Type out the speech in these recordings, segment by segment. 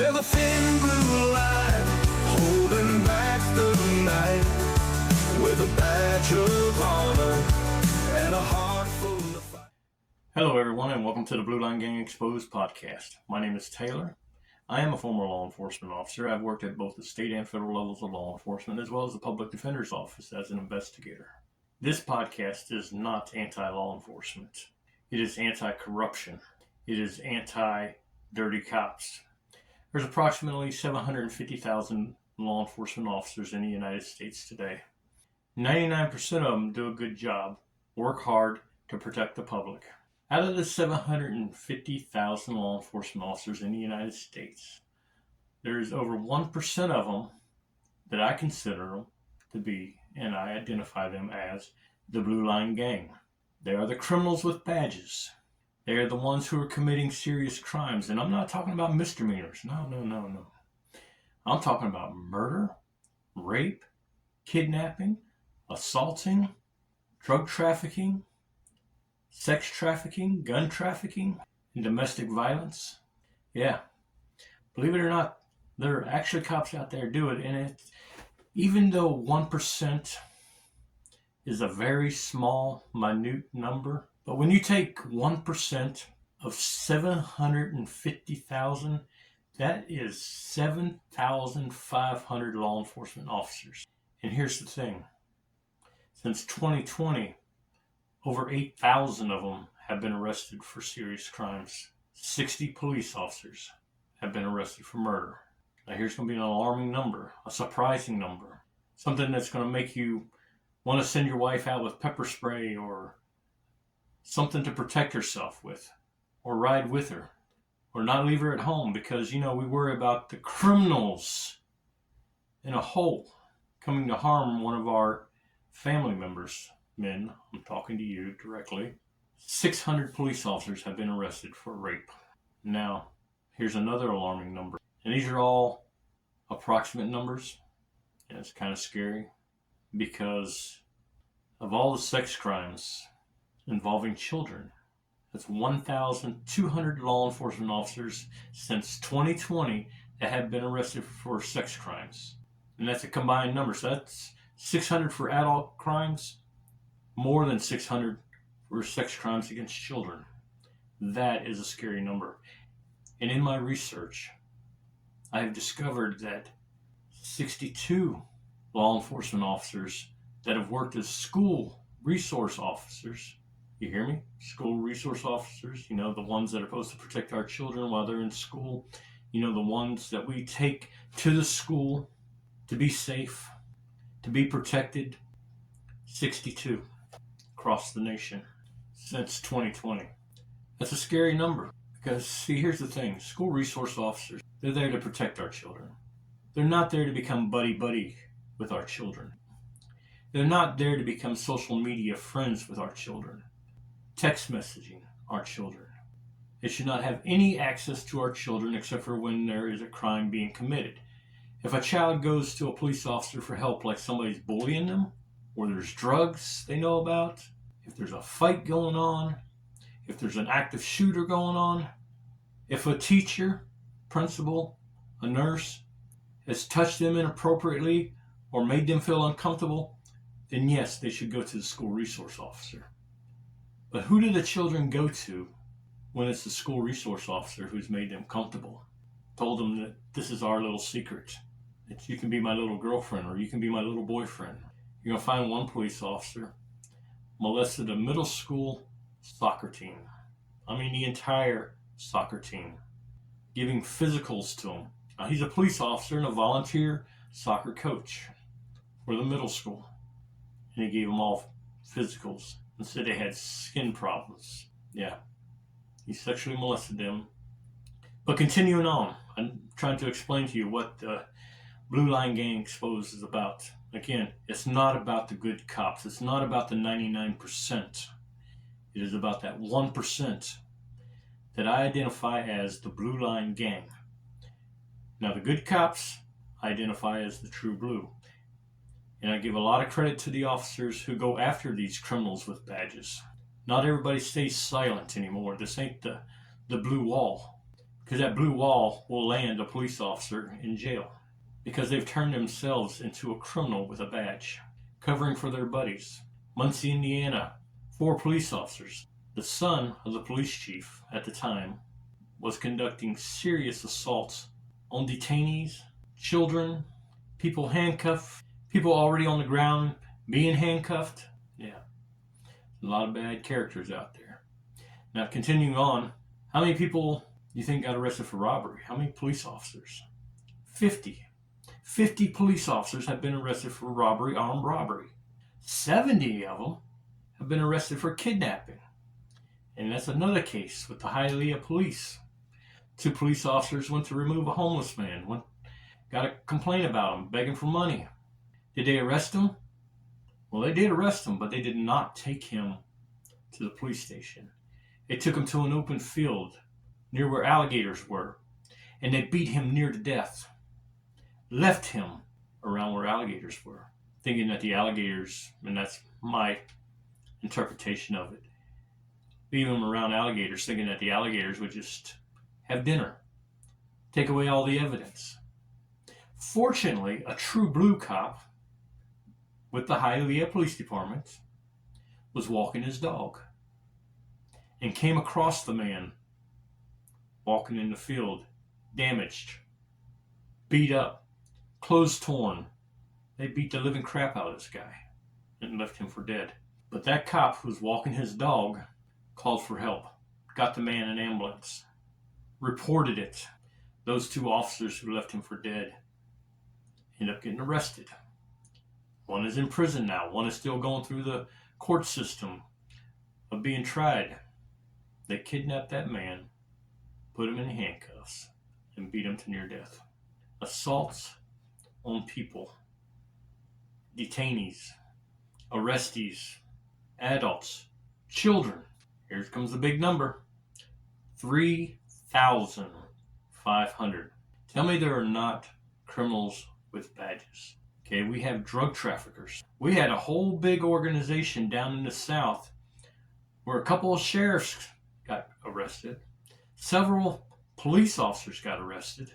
They're the thin blue line, holding back the night, with a badge of honor and a heart full of fight. Hello everyone and welcome to the Blue Line Gang Exposed podcast. My name is Taylor. I am a former law enforcement officer. I've worked at both the state and federal levels of law enforcement as well as the public defender's office as an investigator. This podcast is not anti-law enforcement. It is anti-corruption. It is anti-dirty cops. There's approximately 750,000 law enforcement officers in the United States today. 99% of them do a good job, work hard to protect the public. Out of the 750,000 law enforcement officers in the United States, there's over 1% of them that I consider them to be, and I identify them as, the Blue Line Gang. They are the criminals with badges. They are the ones who are committing serious crimes. And I'm not talking about misdemeanors. No. I'm talking about murder, rape, kidnapping, assaulting, drug trafficking, sex trafficking, gun trafficking, and domestic violence. Yeah. Believe it or not, there are actually cops out there do it. And even though 1% is a very small, minute number, but when you take 1% of 750,000, that is 7,500 law enforcement officers. And here's the thing. Since 2020, over 8,000 of them have been arrested for serious crimes. 60 police officers have been arrested for murder. Now here's going to be an alarming number, a surprising number, something that's going to make you want to send your wife out with pepper spray or something to protect herself with, or ride with her, or not leave her at home because, we worry about the criminals in a hole coming to harm one of our family members. Men, I'm talking to you directly. 600 police officers have been arrested for rape. Now, here's another alarming number. And these are all approximate numbers. And it's kind of scary because of all the sex crimes involving children, that's 1,200 law enforcement officers since 2020 that have been arrested for sex crimes. And that's a combined number. So that's 600 for adult crimes, more than 600 for sex crimes against children. That is a scary number. And in my research, I have discovered that 62 law enforcement officers that have worked as school resource officers, you hear me? School resource officers, the ones that are supposed to protect our children while they're in school, the ones that we take to the school to be safe, to be protected. 62 across the nation since 2020. That's a scary number because, see, here's the thing. School resource officers, they're there to protect our children. They're not there to become buddy-buddy with our children. They're not there to become social media friends with our children, text messaging our children. They should not have any access to our children except for when there is a crime being committed. If a child goes to a police officer for help, like somebody's bullying them, or there's drugs they know about, if there's a fight going on, if there's an active shooter going on, if a teacher, principal, a nurse has touched them inappropriately or made them feel uncomfortable, then yes, they should go to the school resource officer. But who do the children go to when it's the school resource officer who's made them comfortable? Told them that this is our little secret, that you can be my little girlfriend or you can be my little boyfriend. You're going to find one police officer molested a middle school soccer team. The entire soccer team. Giving physicals to them. Now, he's a police officer and a volunteer soccer coach for the middle school. And he gave them all physicals and said they had skin problems. Yeah. He sexually molested them. But continuing on, I'm trying to explain to you what the Blue Line Gang Exposed is about. Again, it's not about the good cops. It's not about the 99%. It is about that 1% that I identify as the Blue Line Gang. Now, the good cops I identify as the true blue. And I give a lot of credit to the officers who go after these criminals with badges. Not everybody stays silent anymore. This ain't the blue wall. because that blue wall will land a police officer in jail because they've turned themselves into a criminal with a badge, covering for their buddies. Muncie, Indiana, 4 police officers. The son of the police chief at the time was conducting serious assaults on detainees, children, people handcuffed, people already on the ground being handcuffed. Yeah, a lot of bad characters out there. Now, continuing on, how many people do you think got arrested for robbery? How many police officers? 50. 50 police officers have been arrested for robbery, armed robbery. 70 of them have been arrested for kidnapping. And that's another case with the Hialeah police. 2 police officers went to remove a homeless man, got a complaint about him, begging for money. Did they arrest him? Well, they did arrest him, but they did not take him to the police station. They took him to an open field near where alligators were, and they beat him near to death. Left him around where alligators were, thinking that the alligators, and that's my interpretation of it, leave him around alligators, thinking that the alligators would just have dinner, take away all the evidence. Fortunately, a true blue cop with the Hialeah Police Department was walking his dog and came across the man walking in the field, damaged, beat up, clothes torn. They beat the living crap out of this guy and left him for dead. But that cop who was walking his dog called for help, got the man an ambulance, reported it. Those 2 officers who left him for dead ended up getting arrested. One is in prison now. One is still going through the court system of being tried. They kidnapped that man, put him in handcuffs, and beat him to near death. Assaults on people, detainees, arrestees, adults, children. Here comes the big number. 3,500. Tell me there are not criminals with badges. Okay, we have drug traffickers. We had a whole big organization down in the South where a couple of sheriffs got arrested. Several police officers got arrested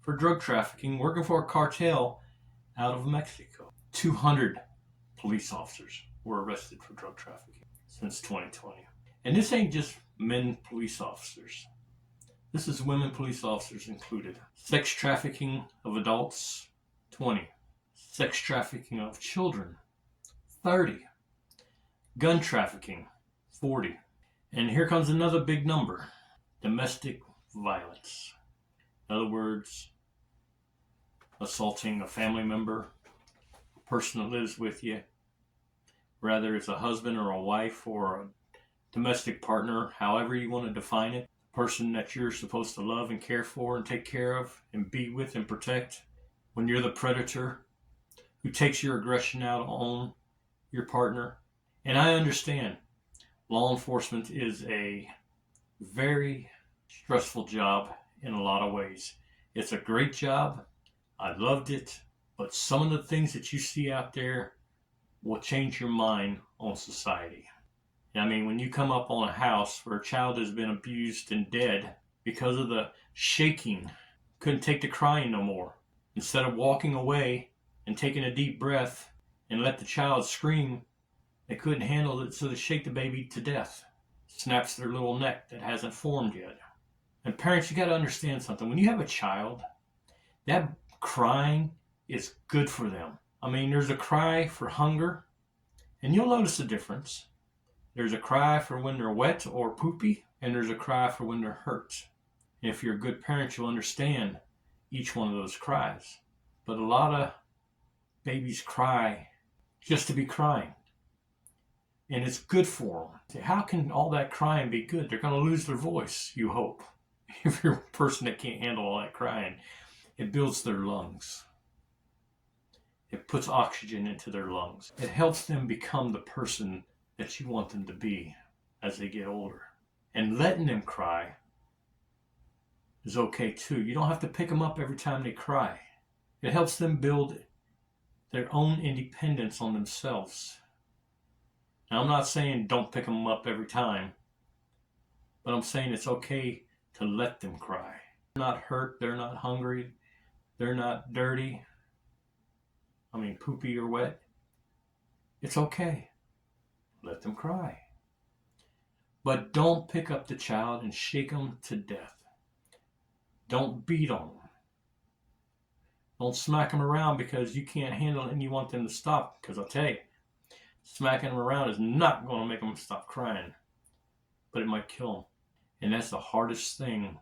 for drug trafficking, working for a cartel out of Mexico. 200 police officers were arrested for drug trafficking since 2020. And this ain't just men police officers. This is women police officers included. Sex trafficking of adults, 20. Sex trafficking of children, 30. Gun trafficking, 40. And here comes another big number. Domestic violence. In other words, assaulting a family member, a person that lives with you, whether it's a husband or a wife or a domestic partner, however you want to define it, person that you're supposed to love and care for and take care of and be with and protect. When you're the predator who takes your aggression out on your partner. And I understand law enforcement is a very stressful job in a lot of ways. It's a great job. I loved it. But some of the things that you see out there will change your mind on society. I mean, when you come up on a house where a child has been abused and dead because of the shaking, couldn't take the crying no more. Instead of walking away and taking a deep breath and let the child scream, they couldn't handle it, so they shake the baby to death. Snaps their little neck that hasn't formed yet. And parents, you got to understand something. When you have a child, that crying is good for them. I mean, there's a cry for hunger, and you'll notice the difference. There's a cry for when they're wet or poopy, and there's a cry for when they're hurt. And if you're a good parent, you'll understand each one of those cries. But a lot of babies cry just to be crying. And it's good for them. How can all that crying be good? They're going to lose their voice, you hope. If you're a person that can't handle all that crying, it builds their lungs. It puts oxygen into their lungs. It helps them become the person that you want them to be as they get older. And letting them cry is okay too. You don't have to pick them up every time they cry. It helps them build their own independence on themselves. Now, I'm not saying don't pick them up every time, but I'm saying it's okay to let them cry. They're not hurt, they're not hungry, they're not dirty, poopy or wet. It's okay. Let them cry. But don't pick up the child and shake them to death. Don't beat on them. Don't smack them around because you can't handle it and you want them to stop. Because I'll tell you, smacking them around is not going to make them stop crying. But it might kill them. And that's the hardest thing,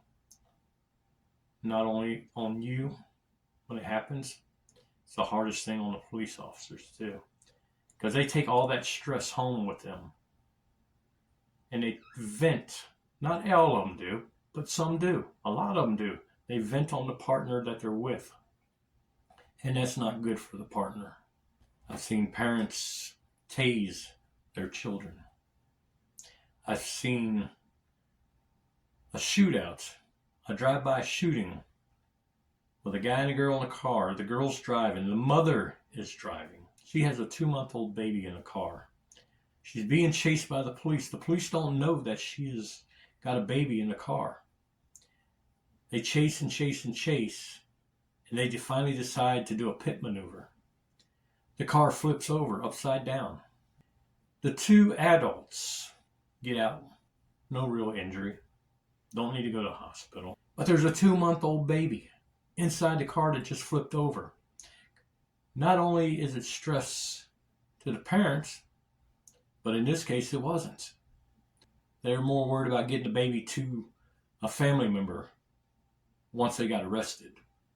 not only on you when it happens, it's the hardest thing on the police officers too. Because they take all that stress home with them. And they vent. Not all of them do, but some do. A lot of them do. They vent on the partner that they're with. And that's not good for the partner. I've seen parents tase their children. I've seen a shootout, a drive-by shooting with a guy and a girl in a car. The girl's driving. The mother is driving. She has a 2-month-old baby in a car. She's being chased by the police. The police don't know that she has got a baby in the car. They chase and chase and chase, and they finally decide to do a pit maneuver. The car flips over upside down. The 2 adults get out. No real injury. Don't need to go to the hospital. But there's a 2-month-old baby inside the car that just flipped over. Not only is it stress to the parents, but in this case, it wasn't. They're more worried about getting the baby to a family member once they got arrested.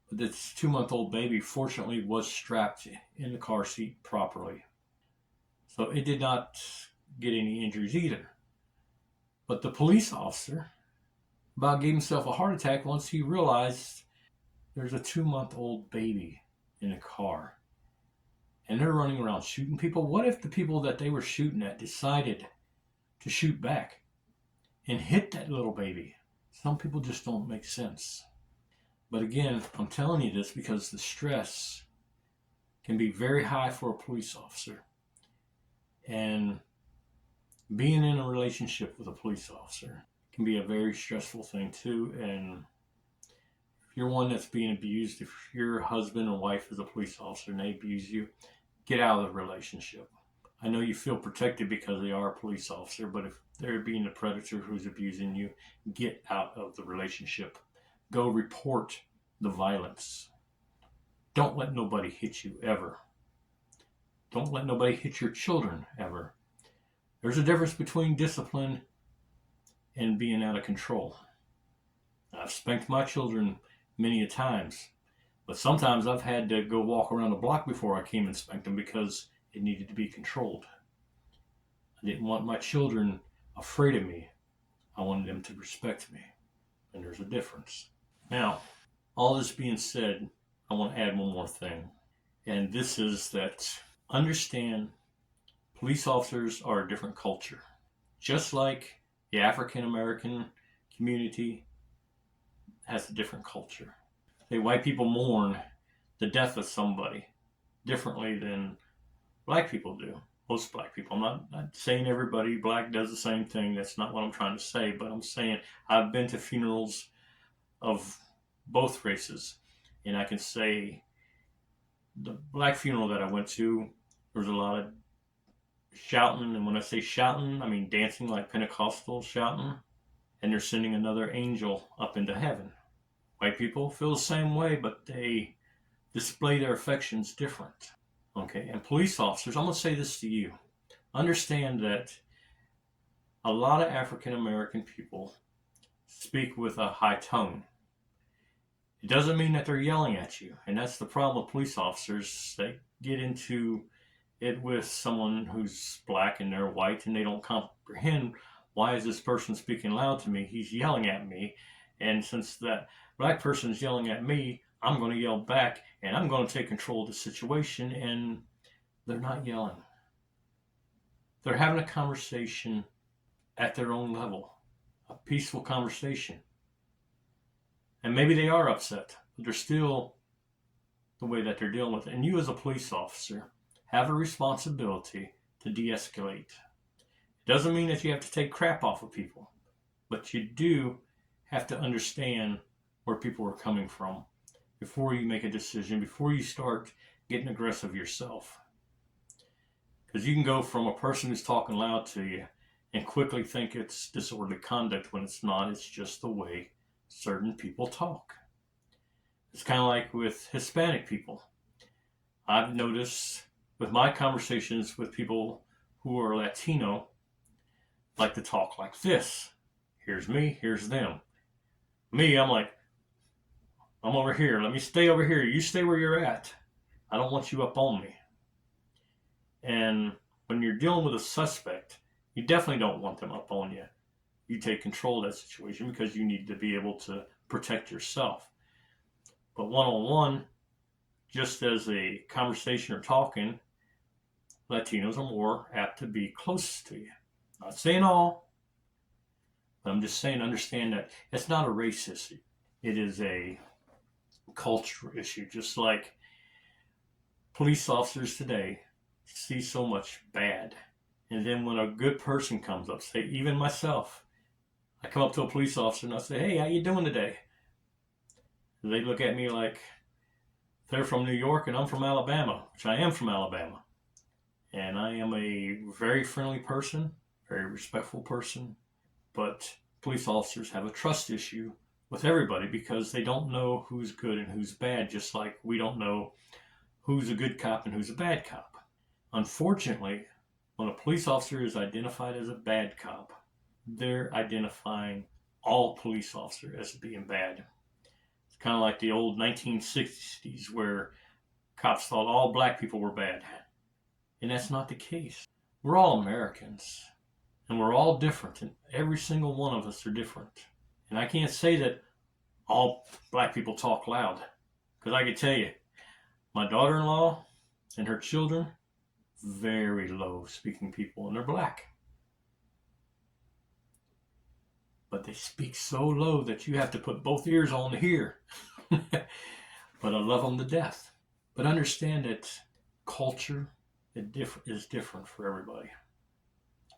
But this 2-month-old baby, fortunately, was strapped in the car seat properly. So it did not get any injuries either. But the police officer about gave himself a heart attack once he realized there's a 2-month-old baby in a car. And they're running around shooting people. What if the people that they were shooting at decided to shoot back and hit that little baby? Some people just don't make sense. But again, I'm telling you this because the stress can be very high for a police officer. And being in a relationship with a police officer can be a very stressful thing too. And if you're one that's being abused, if your husband or wife is a police officer and they abuse you, get out of the relationship. I know you feel protected because they are a police officer, but if they're being the predator who's abusing you, get out of the relationship. Go report the violence. Don't let nobody hit you ever. Don't let nobody hit your children ever. There's a difference between discipline and being out of control. I've spanked my children many a times, but sometimes I've had to go walk around the block before I came and spanked them because it needed to be controlled. I didn't want my children afraid of me. I wanted them to respect me. And there's a difference. Now, all this being said, I want to add one more thing. And this is that understand police officers are a different culture. Just like the African American community has a different culture. White people mourn the death of somebody differently than black people do. Most black people. I'm not saying everybody black does the same thing. That's not what I'm trying to say. But I'm saying I've been to funerals of both races. And I can say the black funeral that I went to, there was a lot of shouting. And when I say shouting, I mean dancing like Pentecostal shouting. And they're sending another angel up into heaven. White people feel the same way, but they display their affections different. Okay, and police officers, I'm going to say this to you. Understand that a lot of African American people speak with a high tone. It doesn't mean that they're yelling at you. And that's the problem with police officers. They get into it with someone who's black and they're white and they don't comprehend, why is this person speaking loud to me? He's yelling at me. And since that black person is yelling at me, I'm going to yell back and I'm going to take control of the situation. And they're not yelling. They're having a conversation at their own level, a peaceful conversation. And maybe they are upset, but they're still the way that they're dealing with it. And you as a police officer have a responsibility to de-escalate. It doesn't mean that you have to take crap off of people, but you do have to understand where people are coming from before you make a decision, before you start getting aggressive yourself. Because you can go from a person who's talking loud to you and quickly think it's disorderly conduct when it's not. It's just the way certain people talk. It's kind of like with Hispanic people. I've noticed with my conversations with people who are Latino, like to talk like this. Here's me, here's them. Me, I'm like, I'm over here. Let me stay over here. You stay where you're at. I don't want you up on me. And when you're dealing with a suspect, you definitely don't want them up on you. You take control of that situation because you need to be able to protect yourself. But one-on-one, just as a conversation or talking, Latinos are more apt to be close to you. Not saying all, but I'm just saying understand that it's not a race issue. It is a culture issue. Just like police officers today see so much bad. And then when a good person comes up, say even myself, I come up to a police officer and I say, hey, how you doing today? They look at me like they're from New York and I'm from Alabama, which I am from Alabama. And I am a very friendly person, very respectful person. But police officers have a trust issue with everybody because they don't know who's good and who's bad, just like we don't know who's a good cop and who's a bad cop. Unfortunately, when a police officer is identified as a bad cop, they're identifying all police officers as being bad. It's kind of like the old 1960s where cops thought all black people were bad. And that's not the case. We're all Americans. And we're all different. And every single one of us are different. And I can't say that all black people talk loud. Because I can tell you, my daughter-in-law and her children, very low-speaking people. And they're black. But they speak so low that you have to put both ears on to hear. But I love them to death. But understand that culture is different for everybody.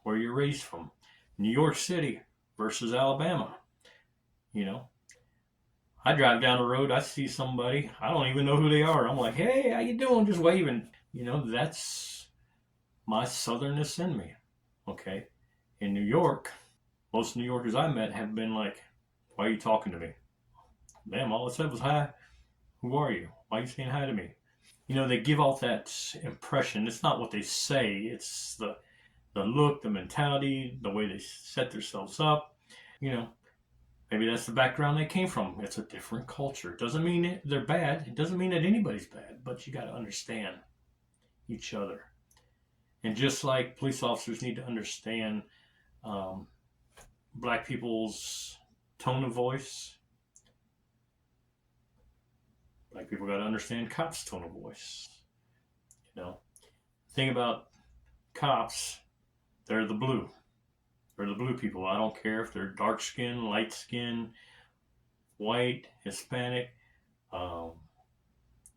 Where you're raised from. New York City versus Alabama. You know, I drive down the road, I see somebody, I don't even know who they are. I'm like, hey, how you doing? Just waving. You know, that's my southernness in me. Okay. In New York, most New Yorkers I met have been like, why are you talking to me? Damn, all I said was hi. Who are you? Why are you saying hi to me? You know, they give off that impression. It's not what they say. It's the look, the mentality, the way they set themselves up. You know, maybe that's the background they came from. It's a different culture. It doesn't mean they're bad. It doesn't mean that anybody's bad. But you got to understand each other. And just like police officers need to understand black people's tone of voice, black people got to understand cops' tone of voice. You know, the thing about cops, they're the blue. They're the blue people. I don't care if they're dark skin, light skin, white, Hispanic,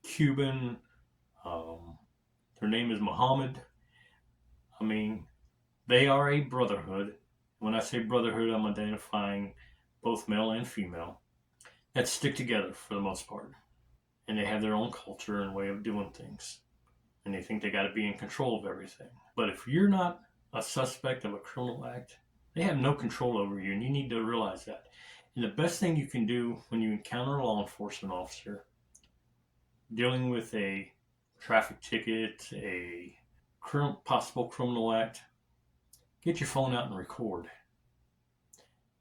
Cuban. Their name is Muhammad. I mean, they are a brotherhood. When I say brotherhood, I'm identifying both male and female that stick together for the most part. And they have their own culture and way of doing things. And they think they got to be in control of everything. But if you're not a suspect of a criminal act, they have no control over you, and you need to realize that. And the best thing you can do when you encounter a law enforcement officer dealing with a traffic ticket, a possible criminal act, get your phone out and record.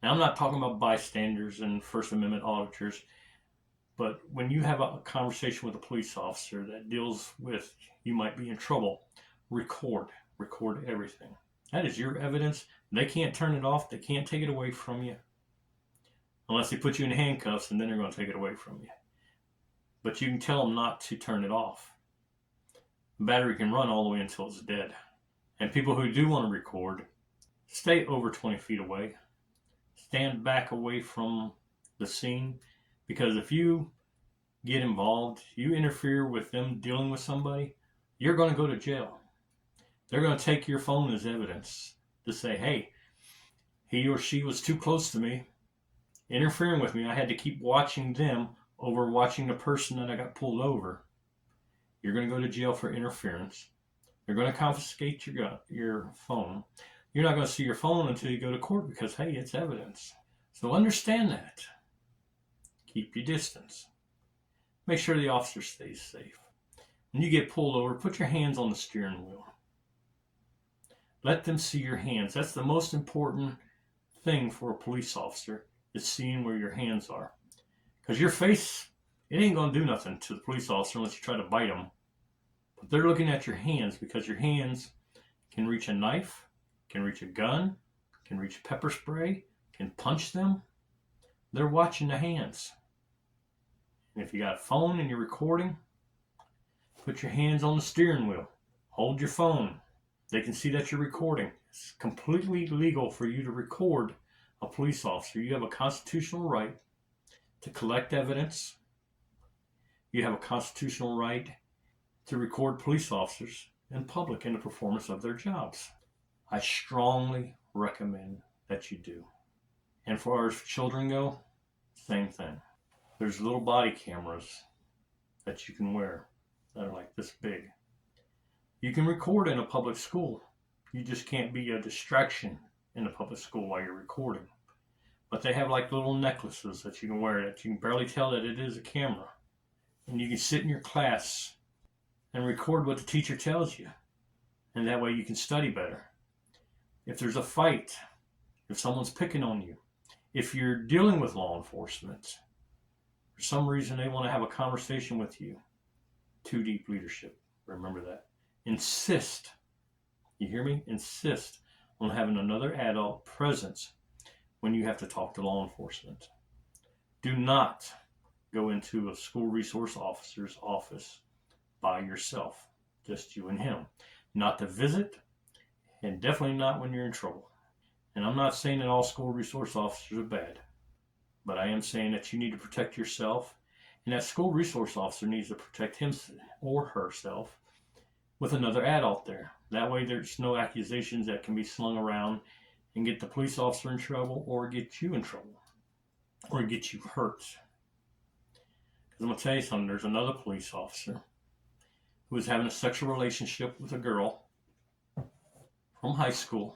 Now, I'm not talking about bystanders and First Amendment auditors, but when you have a conversation with a police officer that deals with you might be in trouble, record everything. That is your evidence. They can't turn it off. They can't take it away from you. Unless they put you in handcuffs, and then they're going to take it away from you. But you can tell them not to turn it off. The battery can run all the way until it's dead. And people who do want to record, stay over 20 feet away. Stand back away from the scene. Because if you get involved, you interfere with them dealing with somebody, you're going to go to jail. They're going to take your phone as evidence to say, hey, he or she was too close to me. interfering with me. I had to keep watching them over watching the person that I got pulled over. You're going to go to jail for interference. They're going to confiscate your phone. You're not going to see your phone until you go to court because, hey, it's evidence. So understand that. Keep your distance. Make sure the officer stays safe. When you get pulled over, put your hands on the steering wheel. Let them see your hands. That's the most important thing for a police officer, is seeing where your hands are. Because your face, it ain't going to do nothing to the police officer unless you try to bite them. But they're looking at your hands, because your hands can reach a knife, can reach a gun, can reach pepper spray, can punch them. They're watching the hands. And if you got a phone and you're recording, put your hands on the steering wheel. Hold your phone. They can see that you're recording. It's completely legal for you to record a police officer. You have a constitutional right to collect evidence. You have a constitutional right to record police officers in public in the performance of their jobs. I strongly recommend that you do. And as far as children go, same thing. There's little body cameras that you can wear that are like this big. You can record in a public school. You just can't be a distraction in a public school while you're recording. But they have like little necklaces that you can wear that you can barely tell that it is a camera. And you can sit in your class and record what the teacher tells you. And that way you can study better. If there's a fight, if someone's picking on you, if you're dealing with law enforcement, for some reason they want to have a conversation with you, 2 Deep Leadership, remember that. Insist, you hear me? Insist on having another adult present when you have to talk to law enforcement. Do not go into a school resource officer's office by yourself, just you and him. Not to visit, and definitely not when you're in trouble. And I'm not saying that all school resource officers are bad, but I am saying that you need to protect yourself, and that school resource officer needs to protect him or herself with another adult there. That way there's no accusations that can be slung around and get the police officer in trouble, or get you in trouble, or get you hurt. Because I'm going to tell you something, there's another police officer who was having a sexual relationship with a girl from high school,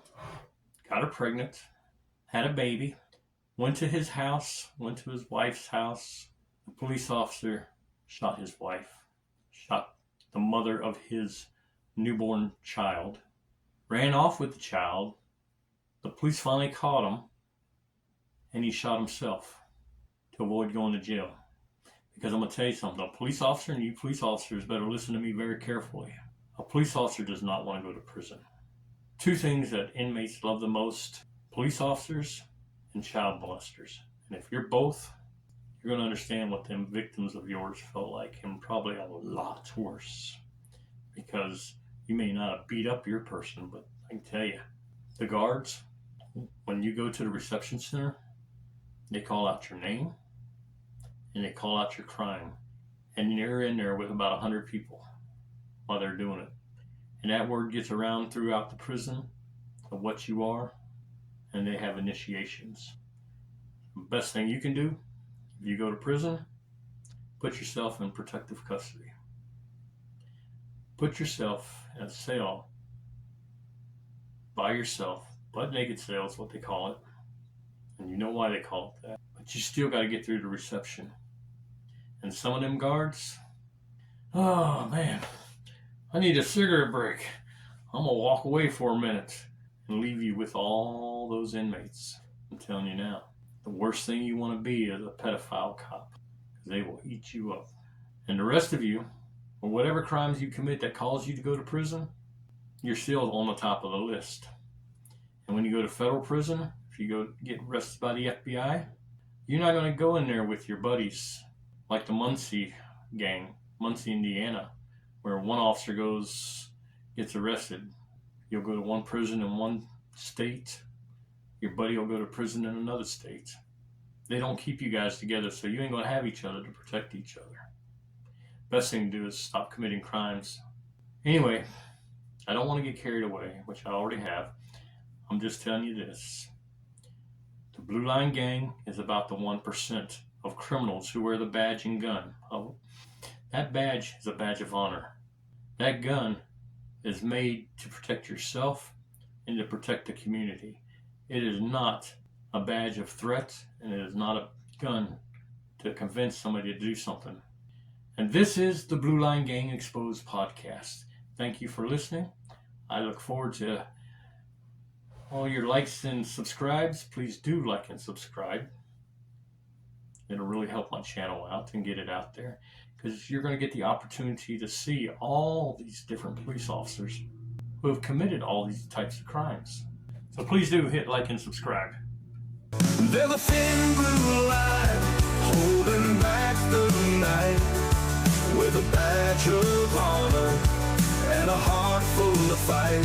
got her pregnant, had a baby, went to his house, went to his wife's house. The police officer shot his wife, shot the mother of his newborn child, ran off with the child. The police finally caught him, and he shot himself to avoid going to jail. Because I'm going to tell you something, a police officer, and you police officers better listen to me very carefully. A police officer does not want to go to prison. 2 things that inmates love the most: police officers and child molesters. And if you're both, you're going to understand what them victims of yours felt like, and probably a lot worse. Because you may not have beat up your person, but I can tell you, the guards, when you go to the reception center, they call out your name and they call out your crime. And you're in there with about 100 people while they're doing it. And that word gets around throughout the prison of what you are, and they have initiations. The best thing you can do, if you go to prison, put yourself in protective custody. Put yourself in a cell by yourself. Butt naked cell is what they call it. And you know why they call it that. But you still got to get through the reception. And some of them guards, oh man, I need a cigarette break. I'm going to walk away for a minute and leave you with all those inmates. I'm telling you now, the worst thing you want to be is a pedophile cop, because they will eat you up. And the rest of you, or whatever crimes you commit that cause you to go to prison, you're still on the top of the list. And when you go to federal prison, if you go get arrested by the FBI, you're not going to go in there with your buddies like the Muncie gang, Muncie, Indiana, where one officer gets arrested. You'll go to one prison in one state. Your buddy will go to prison in another state. They don't keep you guys together, so you ain't going to have each other to protect each other. Best thing to do is stop committing crimes. Anyway, I don't want to get carried away, which I already have. I'm just telling you this. The Blue Line Gang is about the 1% of criminals who wear the badge and gun. Oh, that badge is a badge of honor. That gun is made to protect yourself and to protect the community. It is not a badge of threat, and it is not a gun to convince somebody to do something. And this is the Blue Line Gang Exposed podcast. Thank you for listening. I look forward to all your likes and subscribes. Please do like and subscribe. It'll really help my channel out and get it out there, because you're going to get the opportunity to see all these different police officers who have committed all these types of crimes. So please do hit like and subscribe. They're the thin blue line, holding back the night, with a badge of honor and a heart full of fight,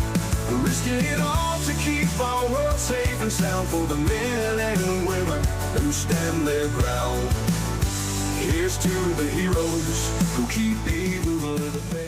risking it all to keep our world safe and sound for the men and women who stand their ground. Here's to the heroes who keep evil at bay.